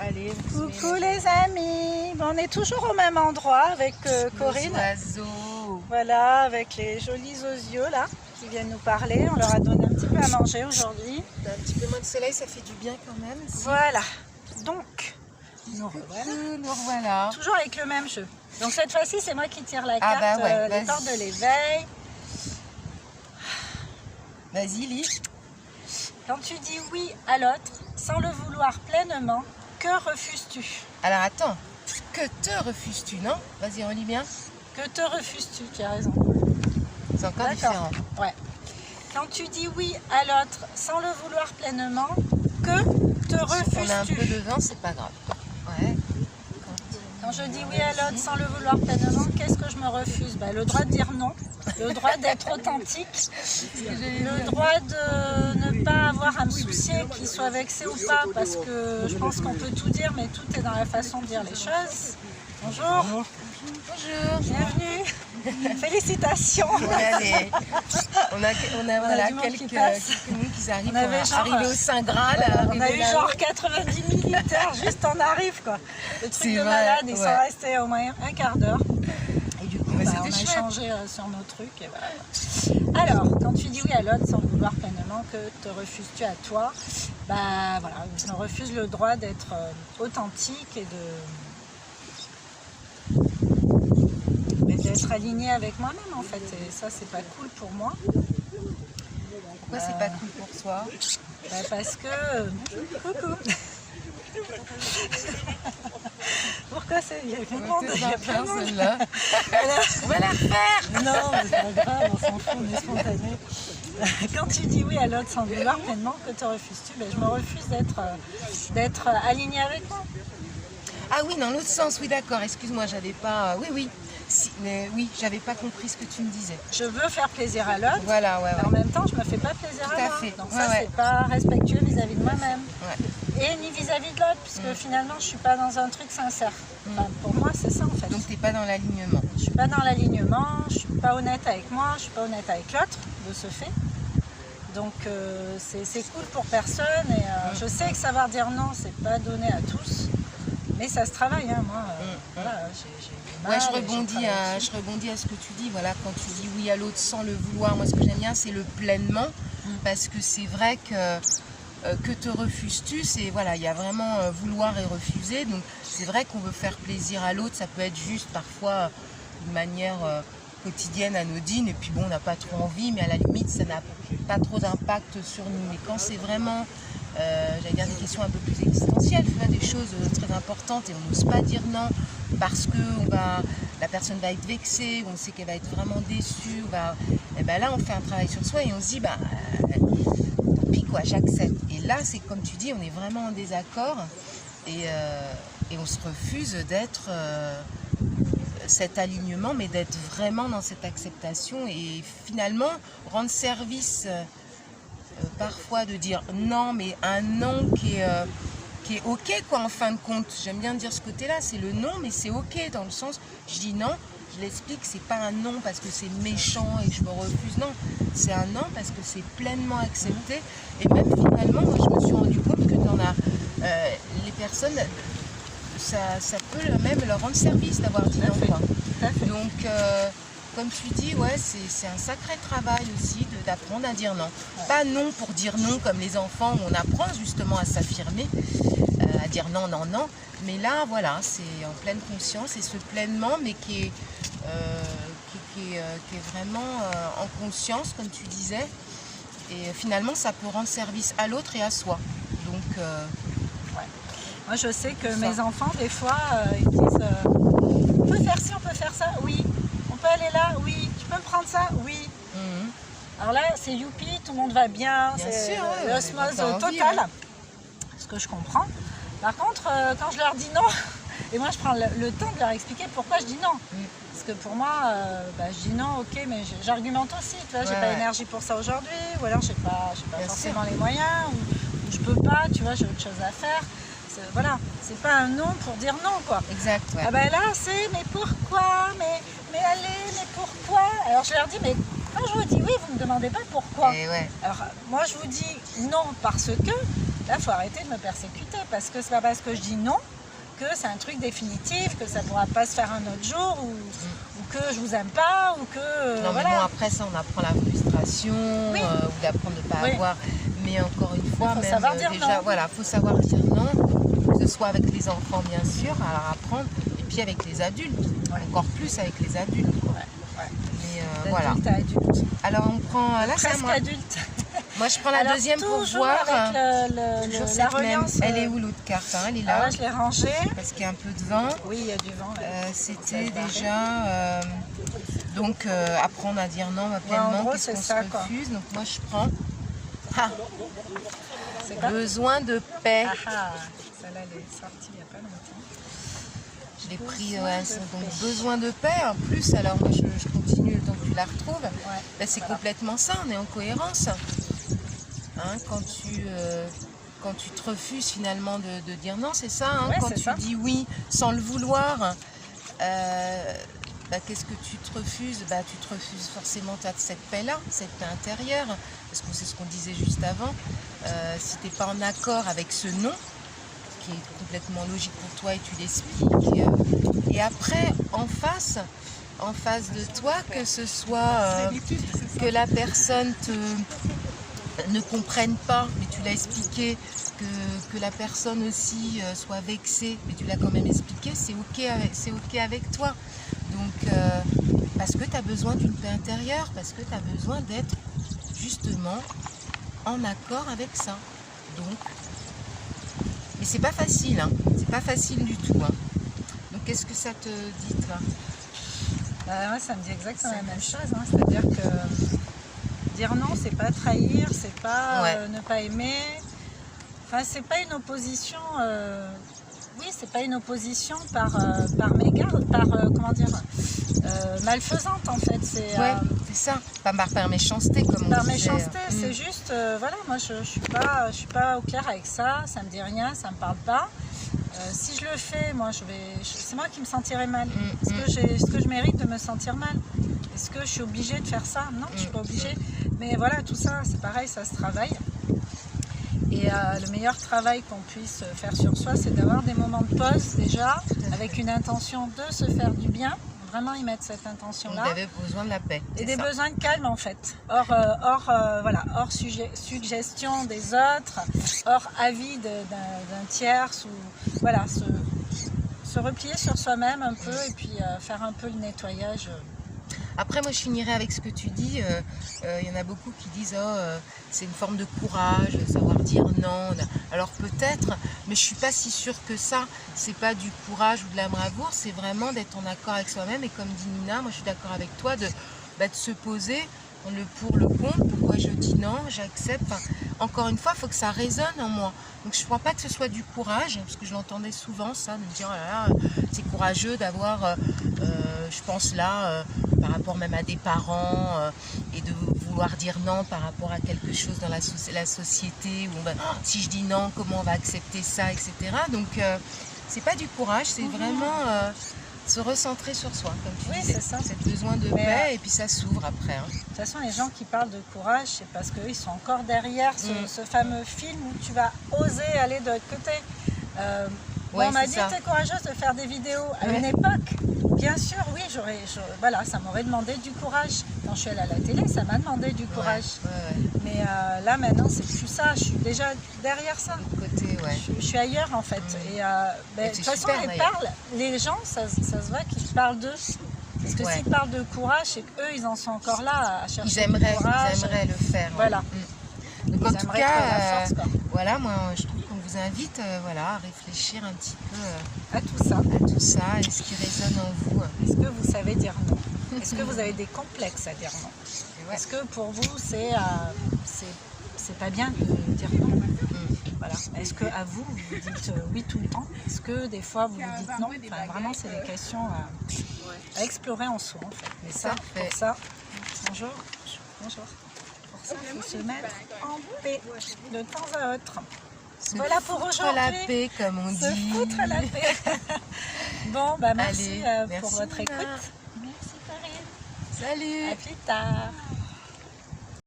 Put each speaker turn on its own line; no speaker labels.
Allez,
Coucou les amis, bon, on est toujours au même endroit avec Corinne.
Oiseaux.
Voilà, avec les jolis osios là qui viennent nous parler. On leur a donné un petit peu à manger aujourd'hui.
Un petit peu moins de soleil, ça fait du bien quand même. Si.
Voilà, donc nous revoilà.
Nous revoilà.
Toujours avec le même jeu. Donc cette fois-ci, c'est moi qui tire la carte, les portes de l'éveil.
Vas-y, lis.
Quand tu dis oui à l'autre, sans le vouloir pleinement, que refuses-tu?
Alors attends, que te refuses-tu, non? Vas-y, relis bien.
Que te refuses-tu? Tu as raison.
C'est encore différent.
Ouais. Quand tu dis oui à l'autre sans le vouloir pleinement, que te refuses-tu?
On a un peu de vin, c'est pas grave. Ouais.
Quand je dis oui à l'autre sans le vouloir pleinement, qu'est-ce que je me refuse? Le droit de dire non, le droit d'être authentique, le droit de ne pas avoir à me soucier qu'il soit vexé ou pas, parce que je pense qu'on peut tout dire, mais tout est dans la façon de dire les choses. Bonjour.
Bonjour.
Bienvenue. Félicitations.
Allez. On a voilà, quelques minutes qui arrivent pour arriver au Saint Graal.
On a eu genre 90 militaires juste en arrive quoi. Le truc de malade, ils sont restés au moins un quart d'heure. Et du coup, on a échangé sur nos trucs. Et voilà. Alors, quand tu dis oui à l'autre sans le vouloir pleinement, que te refuses-tu à toi? Voilà, je me refuse le droit d'être authentique et d'être aligné avec moi-même en fait. Et ça, c'est pas cool pour moi.
Pourquoi c'est pas cool pour toi?
Parce que... Coucou. Pourquoi c'est... Il y a plein de monde. Il y a plein de monde.
Celle-là. On va la refaire.
Non, mais c'est pas grave, on s'en fout, on est spontané. Quand tu dis oui à l'autre sans vouloir pleinement, que te refuses-tu? Je me refuse d'être aligné avec moi.
Ah oui, dans l'autre sens, oui d'accord, excuse-moi, j'avais pas... Oui, oui, j'avais pas compris ce que tu me disais.
Je veux faire plaisir à l'autre,
voilà,
mais en même temps, je me fais pas plaisir à moi.
Fait.
Donc ça, c'est pas respectueux vis-à-vis de moi-même.
Ouais.
Et ni vis-à-vis de l'autre, puisque finalement, je suis pas dans un truc sincère. Enfin, pour moi, c'est ça en fait.
Donc t'es pas dans l'alignement.
Je suis pas dans l'alignement, je suis pas honnête avec moi, je suis pas honnête avec l'autre, de ce fait. Donc c'est cool pour personne et je sais que savoir dire non, c'est pas donné à tous. Mais ça se travaille, hein, moi. Voilà, j'ai
je rebondis à ce que tu dis. Voilà, quand tu dis oui à l'autre sans le vouloir, moi ce que j'aime bien, c'est le pleinement, parce que c'est vrai que te refuses-tu, c'est voilà, il y a vraiment vouloir et refuser. Donc c'est vrai qu'on veut faire plaisir à l'autre, ça peut être juste parfois d'une manière quotidienne, anodine, et puis bon, on n'a pas trop envie, mais à la limite, ça n'a pas trop d'impact sur nous. Mais quand c'est vraiment j'allais dire des questions un peu plus existentielles, des choses très importantes et on n'ose pas dire non parce que la personne va être vexée, on sait qu'elle va être vraiment déçue, et là on fait un travail sur soi et on se dit tant pis quoi, j'accepte. Et là c'est comme tu dis, on est vraiment en désaccord et on se refuse d'être cet alignement, mais d'être vraiment dans cette acceptation et finalement rendre service parfois de dire non, mais un non qui est ok quoi en fin de compte. J'aime bien dire ce côté-là, c'est le non, mais c'est ok dans le sens, je dis non, je l'explique, c'est pas un non parce que c'est méchant et que je me refuse, non, c'est un non parce que c'est pleinement accepté. Et même finalement, moi je me suis rendu compte que dans les personnes, ça peut même leur rendre service d'avoir dit non quoi. Donc comme tu dis, c'est un sacré travail aussi d'apprendre à dire non. Pas non pour dire non comme les enfants, où on apprend justement à s'affirmer, à dire non, non, non. Mais là, voilà, c'est en pleine conscience et ce pleinement, mais qui est vraiment en conscience, comme tu disais. Et finalement, ça peut rendre service à l'autre et à soi. Donc,
moi, je sais que mes enfants, des fois, ils disent on peut faire ci, on peut faire ça, oui. On peut aller là, oui. Tu peux me prendre ça, oui. Alors là, c'est youpi, tout le monde va bien, c'est l'osmose totale, ce que je comprends. Par contre, quand je leur dis non, et moi je prends le temps de leur expliquer pourquoi je dis non. Parce que pour moi, je dis non, ok, mais j'argumente aussi, tu vois, j'ai pas l'énergie pour ça aujourd'hui, ou alors j'ai pas forcément les moyens, ou je peux pas, tu vois, j'ai autre chose à faire. Voilà, c'est pas un non pour dire non, quoi.
Exact, ouais.
Ah là, c'est mais pourquoi, mais allez, mais pourquoi? Alors je leur dis, mais quand je vous dis oui, vous me demandez pas pourquoi.
Et
Alors moi je vous dis non parce que, là, il faut arrêter de me persécuter parce que c'est pas parce que je dis non que c'est un truc définitif, que ça pourra pas se faire un autre jour ou que je vous aime pas ou que
Non, mais
voilà.
bon, après ça, on apprend la frustration
Oui.
ou d'apprendre de ne pas
Oui.
avoir. Mais encore une fois,
Faut
même
savoir dire
déjà,
non.
voilà, faut savoir dire non, que ce soit avec les enfants, bien sûr, à leur apprendre, et puis avec les adultes, encore plus avec les adultes. Quoi. Mais voilà.
D'adulte à adulte.
Alors, on prend. Là, c'est à
Presque
moi.
adulte.
Moi, je prends la
Alors,
deuxième pour
toujours
voir.
avec
Toujours
la
cette même.
reliance.
Elle est où l'autre carte, hein? Elle est
Alors
là.
là, je l'ai rangée.
Parce qu'il y a un peu de vent.
Oui, il y a du vent.
C'était
Ça se
déjà donc apprendre à dire non pleinement,
gros,
qu'est-ce
c'est
qu'on
ça,
se
quoi.
refuse. Donc moi je prends
C'est quoi?
besoin de paix.
Ah ah, celle-là, elle est sortie il n'y a pas longtemps.
Je l'ai pris
Besoin de
donc
paix.
besoin de paix. En plus, alors moi je continue le temps que tu la retrouves. Ben, c'est
voilà.
complètement ça, on est en cohérence. Hein, quand tu te refuses finalement de dire non, c'est ça. Hein,
Ouais,
quand
c'est
tu
ça.
dis oui sans le vouloir, qu'est-ce que tu te refuses? Tu te refuses forcément cette paix-là, cette paix intérieure. Parce que c'est ce qu'on disait juste avant. Si tu n'es pas en accord avec ce non, qui est complètement logique pour toi et tu l'expliques. Et après, en face de toi, que ce soit que la personne ne comprenne pas, mais tu l'as expliqué, que la personne aussi soit vexée, mais tu l'as quand même expliqué, c'est ok avec toi. Donc, parce que tu as besoin d'une paix intérieure, parce que tu as besoin d'être justement en accord avec ça. Donc, mais c'est pas facile, hein. C'est pas facile du tout. Hein. Donc, qu'est-ce que ça te dit, toi?
Moi, ça me dit exactement la même chose. Hein. C'est-à-dire que dire non, c'est pas trahir, c'est pas ne pas aimer. Enfin, c'est pas une opposition. Oui, c'est pas une opposition par mégarde, comment dire, malfaisante en fait. C'est
ça. Pas par méchanceté comme on
par
disait.
méchanceté. C'est juste, voilà, moi je suis pas au clair avec ça. Ça me dit rien, ça me parle pas. Si je le fais, moi c'est moi qui me sentirai mal. Est-ce que je mérite de me sentir mal? Est-ce que je suis obligée de faire ça? Non, je suis pas obligée. Mais voilà, tout ça, c'est pareil, ça se travaille. Et le meilleur travail qu'on puisse faire sur soi, c'est d'avoir des moments de pause déjà, avec une intention de se faire du bien, vraiment y mettre cette intention-là.
Vous avez besoin de la paix.
Et des besoins de calme en fait, hors suggestion des autres, hors avis d'un tierce, ou voilà, se replier sur soi-même un peu et puis faire un peu le nettoyage.
Après, moi, je finirai avec ce que tu dis. Il y en a beaucoup qui disent c'est une forme de courage, savoir dire non. Alors peut-être, mais je suis pas si sûre que ça. C'est pas du courage ou de la bravoure, c'est vraiment d'être en accord avec soi-même. Et comme dit Nina, moi, je suis d'accord avec toi de se poser le pour, le contre. Pourquoi je dis non, j'accepte. Enfin, encore une fois, il faut que ça résonne en moi. Donc je ne crois pas que ce soit du courage, parce que je l'entendais souvent ça, de me dire oh là là, c'est courageux d'avoir, je pense là, par rapport même à des parents, et de vouloir dire non par rapport à quelque chose dans la société, où si je dis non, comment on va accepter ça, etc. Donc c'est pas du courage, c'est vraiment se recentrer sur soi, comme tu disais.
C'est ça.
C'est besoin de paix, et puis ça s'ouvre après. Hein.
De toute façon, les gens qui parlent de courage, c'est parce qu'ils sont encore derrière ce fameux film où tu vas oser aller de l'autre côté. On m'a dit que tu es courageuse de faire des vidéos. À une époque, bien sûr, oui, voilà, ça m'aurait demandé du courage. Quand je suis allée à la télé, ça m'a demandé du courage. Mais là, maintenant, c'est plus ça. Je suis déjà derrière ça.
Côté,
je suis ailleurs, en fait. Et de toute façon, les gens, ça se voit qu'ils parlent d'eux. Parce que s'ils parlent de courage, c'est qu'eux, ils en sont encore là à chercher du courage.
Ils aimeraient le faire.
Voilà.
Donc, en tout cas,
force,
voilà, moi, je trouve qu'on vous invite à réfléchir un petit peu
à tout ça.
Et ce qui résonne en vous.
Est-ce que vous savez dire non? Est-ce que vous avez des complexes à dire non? Est-ce que pour vous, c'est pas bien de dire non? Voilà. Est-ce qu'à vous, vous dites oui tout le temps? Est-ce que des fois, vous vous dites non? Enfin, vraiment, c'est des questions à explorer en soi, en fait. Mais ça, pour ça, bonjour. Pour ça, il faut se mettre en paix de temps à autre. Voilà pour aujourd'hui.
La paix, comme on dit.
Se foutre la paix. Bon, merci pour votre écoute. Merci, Karine.
Salut.
À plus tard.